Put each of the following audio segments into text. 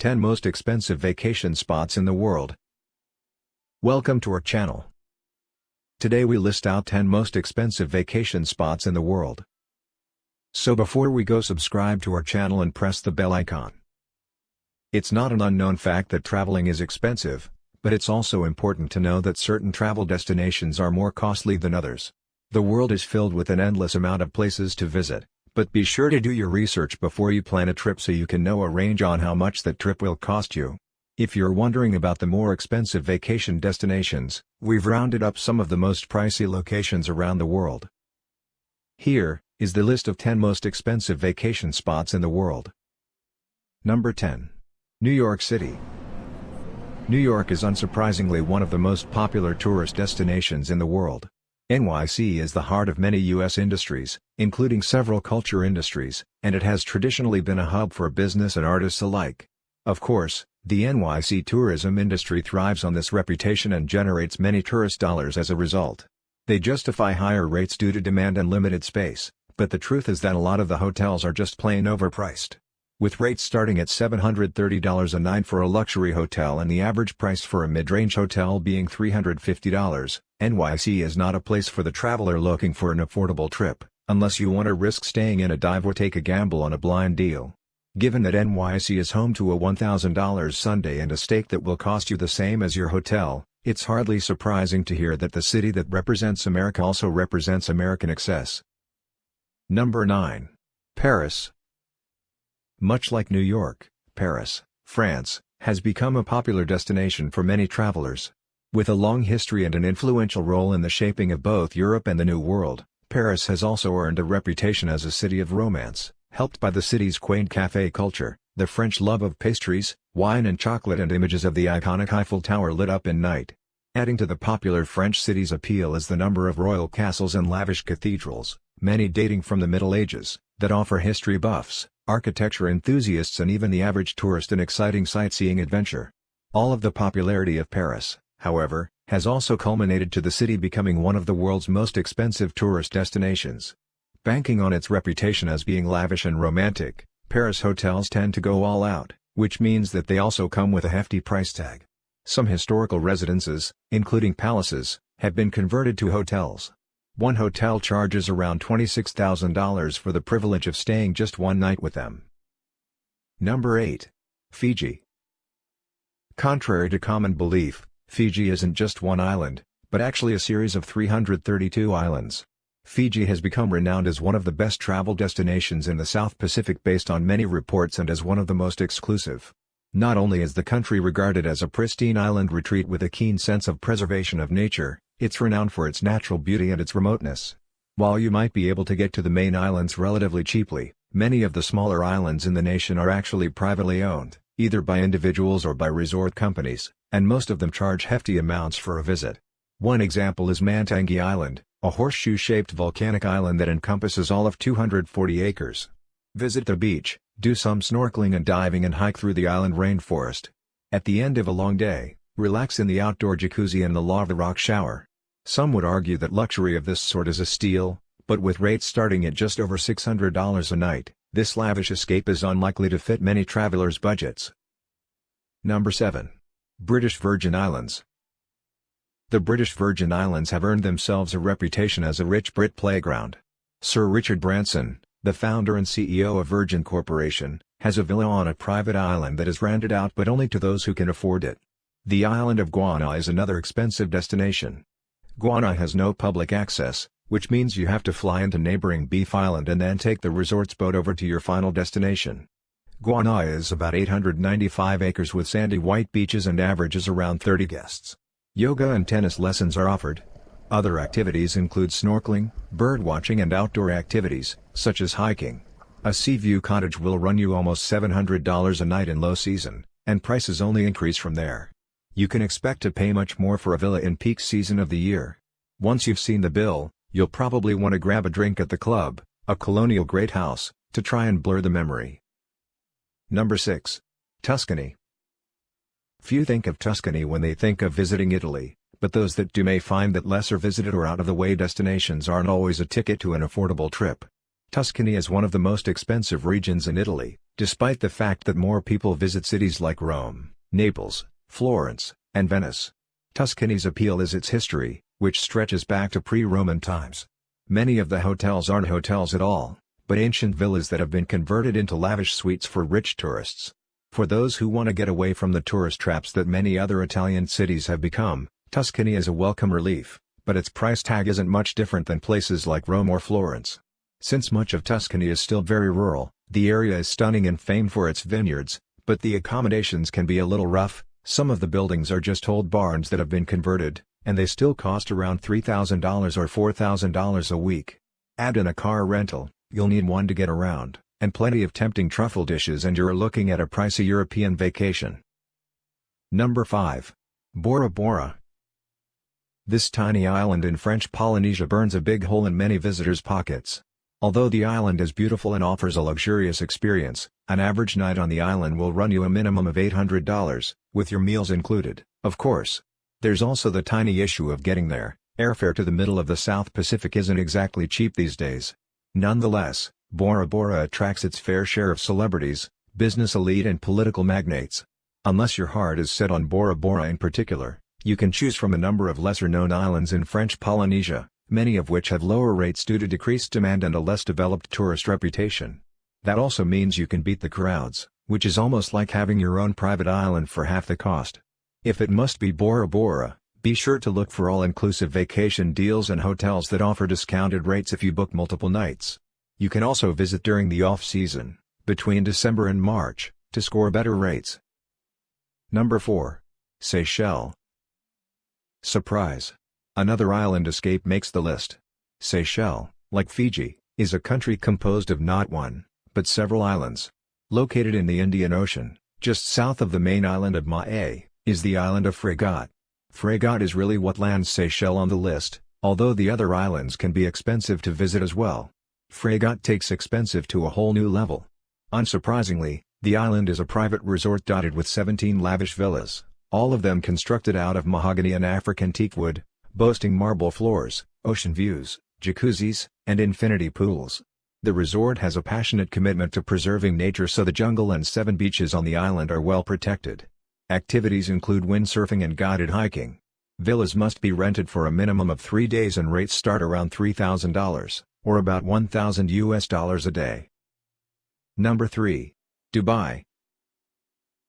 10 Most Expensive Vacation Spots in the World. Welcome to our channel. Today we list out 10 most expensive vacation spots in the world. So before we go, subscribe to our channel and press the bell icon. It's not an unknown fact that traveling is expensive, but it's also important to know that certain travel destinations are more costly than others. The world is filled with an endless amount of places to visit, but be sure to do your research before you plan a trip so you can know a range on how much that trip will cost you. If you're wondering about the more expensive vacation destinations, we've rounded up some of the most pricey locations around the world. Here is the list of 10 most expensive vacation spots in the world. Number 10. New York City. New York is unsurprisingly one of the most popular tourist destinations in the world. NYC is the heart of many U.S. industries, including several culture industries, and it has traditionally been a hub for business and artists alike. Of course, the NYC tourism industry thrives on this reputation and generates many tourist dollars as a result. They justify higher rates due to demand and limited space, but the truth is that a lot of the hotels are just plain overpriced. With rates starting at $730 a night for a luxury hotel and the average price for a mid-range hotel being $350, NYC is not a place for the traveler looking for an affordable trip, unless you want to risk staying in a dive or take a gamble on a blind deal. Given that NYC is home to a $1,000 sundae and a steak that will cost you the same as your hotel, it's hardly surprising to hear that the city that represents America also represents American excess. Number 9. Paris. Much like New York, Paris, France, has become a popular destination for many travelers. With a long history and an influential role in the shaping of both Europe and the New World, Paris has also earned a reputation as a city of romance, helped by the city's quaint café culture, the French love of pastries, wine and chocolate, and images of the iconic Eiffel Tower lit up in night. Adding to the popular French city's appeal is the number of royal castles and lavish cathedrals, many dating from the Middle Ages, that offer history buffs, architecture enthusiasts and even the average tourist an exciting sightseeing adventure. All of the popularity of Paris, however, has also culminated to the city becoming one of the world's most expensive tourist destinations. Banking on its reputation as being lavish and romantic, Paris hotels tend to go all out, which means that they also come with a hefty price tag. Some historical residences, including palaces, have been converted to hotels. One hotel charges around $26,000 for the privilege of staying just one night with them. Number 8. Fiji. Contrary to common belief, Fiji isn't just one island, but actually a series of 332 islands. Fiji has become renowned as one of the best travel destinations in the South Pacific based on many reports and as one of the most exclusive. Not only is the country regarded as a pristine island retreat with a keen sense of preservation of nature, it's renowned for its natural beauty and its remoteness. While you might be able to get to the main islands relatively cheaply, many of the smaller islands in the nation are actually privately owned, either by individuals or by resort companies, and most of them charge hefty amounts for a visit. One example is Mantangi Island, a horseshoe-shaped volcanic island that encompasses all of 240 acres. Visit the beach, do some snorkeling and diving and hike through the island rainforest. At the end of a long day, relax in the outdoor jacuzzi and the lava rock shower. Some would argue that luxury of this sort is a steal, but with rates starting at just over $600 a night, this lavish escape is unlikely to fit many travelers' budgets. Number 7. British Virgin Islands. The British Virgin Islands have earned themselves a reputation as a rich Brit playground. Sir Richard Branson, the founder and CEO of Virgin Corporation, has a villa on a private island that is rented out but only to those who can afford it. The island of Guana is another expensive destination. Guana has no public access, which means you have to fly into neighboring Beef Island and then take the resort's boat over to your final destination. Guana is about 895 acres with sandy white beaches and averages around 30 guests. Yoga and tennis lessons are offered. Other activities include snorkeling, birdwatching and outdoor activities, such as hiking. A sea view cottage will run you almost $700 a night in low season, and prices only increase from there. You can expect to pay much more for a villa in peak season of the year. Once you've seen the bill, you'll probably want to grab a drink at the club, a colonial great house, to try and blur the memory. Number 6. Tuscany. Few think of Tuscany when they think of visiting Italy, but those that do may find that lesser visited or out-of-the-way destinations aren't always a ticket to an affordable trip. Tuscany is one of the most expensive regions in Italy, despite the fact that more people visit cities like Rome, Naples, Florence, and Venice. Tuscany's appeal is its history, which stretches back to pre-Roman times. Many of the hotels aren't hotels at all, but ancient villas that have been converted into lavish suites for rich tourists. For those who want to get away from the tourist traps that many other Italian cities have become, Tuscany is a welcome relief, but its price tag isn't much different than places like Rome or Florence. Since much of Tuscany is still very rural, the area is stunning and famed for its vineyards, but the accommodations can be a little rough. Some of the buildings are just old barns that have been converted, and they still cost around $3,000 or $4,000 a week. Add in a car rental, you'll need one to get around, and plenty of tempting truffle dishes and you're looking at a pricey European vacation. Number 5. Bora Bora. This tiny island in French Polynesia burns a big hole in many visitors' pockets. Although the island is beautiful and offers a luxurious experience, an average night on the island will run you a minimum of $800, with your meals included, of course. There's also the tiny issue of getting there. Airfare to the middle of the South Pacific isn't exactly cheap these days. Nonetheless, Bora Bora attracts its fair share of celebrities, business elite and political magnates. Unless your heart is set on Bora Bora in particular, you can choose from a number of lesser-known islands in French Polynesia, many of which have lower rates due to decreased demand and a less developed tourist reputation. That also means you can beat the crowds, which is almost like having your own private island for half the cost. If it must be Bora Bora, be sure to look for all-inclusive vacation deals and hotels that offer discounted rates if you book multiple nights. You can also visit during the off-season, between December and March, to score better rates. Number 4. Seychelles. Surprise! Another island escape makes the list. Seychelles, like Fiji, is a country composed of not one, but several islands. Located in the Indian Ocean, just south of the main island of Mahé, is the island of Frégate. Frégate is really what lands Seychelles on the list, although the other islands can be expensive to visit as well. Frégate takes expensive to a whole new level. Unsurprisingly, the island is a private resort dotted with 17 lavish villas, all of them constructed out of mahogany and African teakwood, boasting marble floors, ocean views, jacuzzis, and infinity pools. The resort has a passionate commitment to preserving nature, so the jungle and 7 beaches on the island are well protected. Activities include windsurfing and guided hiking. Villas must be rented for a minimum of 3 days and rates start around $3,000, or about $1,000 a day. Number 3. Dubai.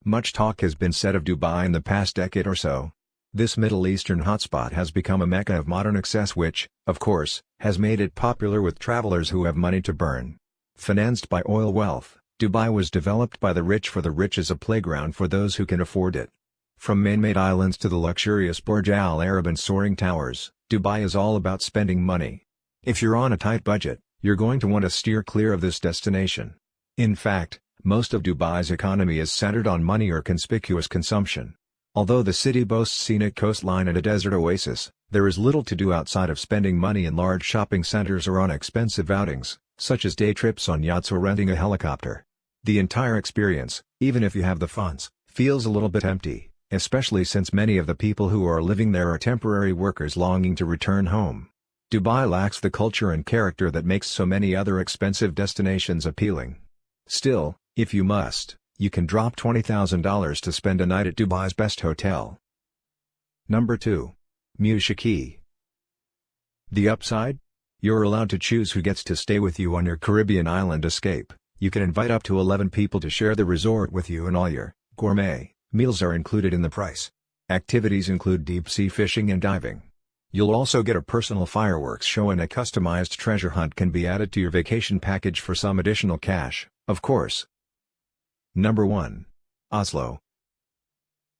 Much talk has been said of Dubai in the past decade or so. This Middle Eastern hotspot has become a mecca of modern excess which, of course, has made it popular with travelers who have money to burn. Financed by oil wealth, Dubai was developed by the rich for the rich as a playground for those who can afford it. From man-made islands to the luxurious Burj Al Arab and soaring towers, Dubai is all about spending money. If you're on a tight budget, you're going to want to steer clear of this destination. In fact, most of Dubai's economy is centered on money or conspicuous consumption. Although the city boasts scenic coastline and a desert oasis, there is little to do outside of spending money in large shopping centers or on expensive outings, such as day trips on yachts or renting a helicopter. The entire experience, even if you have the funds, feels a little bit empty, especially since many of the people who are living there are temporary workers longing to return home. Dubai lacks the culture and character that makes so many other expensive destinations appealing. Still, if you must, you can drop $20,000 to spend a night at Dubai's best hotel. Number 2. Musha Cay. The upside? You're allowed to choose who gets to stay with you on your Caribbean island escape. You can invite up to 11 people to share the resort with you, and all your gourmet meals are included in the price. Activities include deep-sea fishing and diving. You'll also get a personal fireworks show, and a customized treasure hunt can be added to your vacation package for some additional cash, of course. Number 1. Oslo.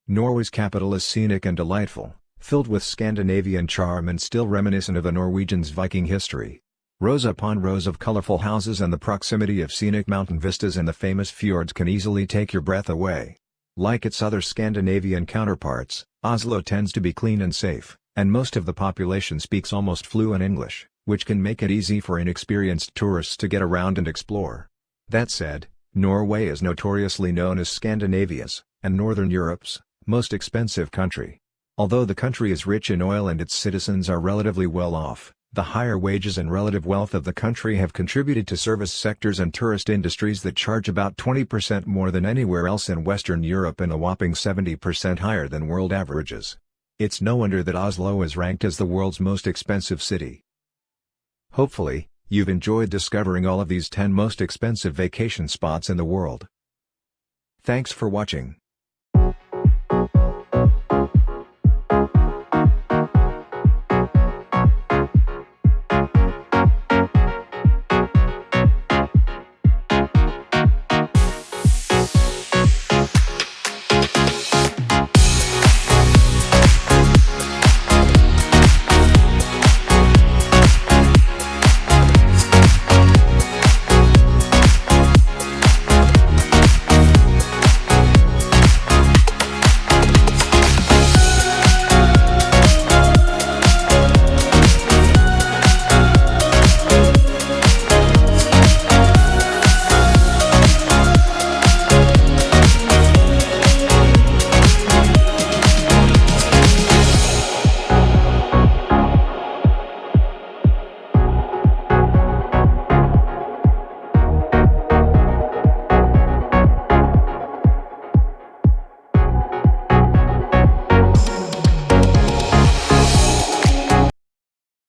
Norway's capital is scenic and delightful, filled with Scandinavian charm and still reminiscent of the Norwegians' Viking history. Rows upon rows of colorful houses and the proximity of scenic mountain vistas and the famous fjords can easily take your breath away. Like its other Scandinavian counterparts, Oslo tends to be clean and safe, and most of the population speaks almost fluent English, which can make it easy for inexperienced tourists to get around and explore. That said, Norway is notoriously known as Scandinavia's, and Northern Europe's, most expensive country. Although the country is rich in oil and its citizens are relatively well off, The higher wages and relative wealth of the country have contributed to service sectors and tourist industries that charge about 20% more than anywhere else in Western Europe and a whopping 70% higher than world averages. It's no wonder that Oslo is ranked as the world's most expensive city. Hopefully, you've enjoyed discovering all of these 10 most expensive vacation spots in the world. Thanks for watching.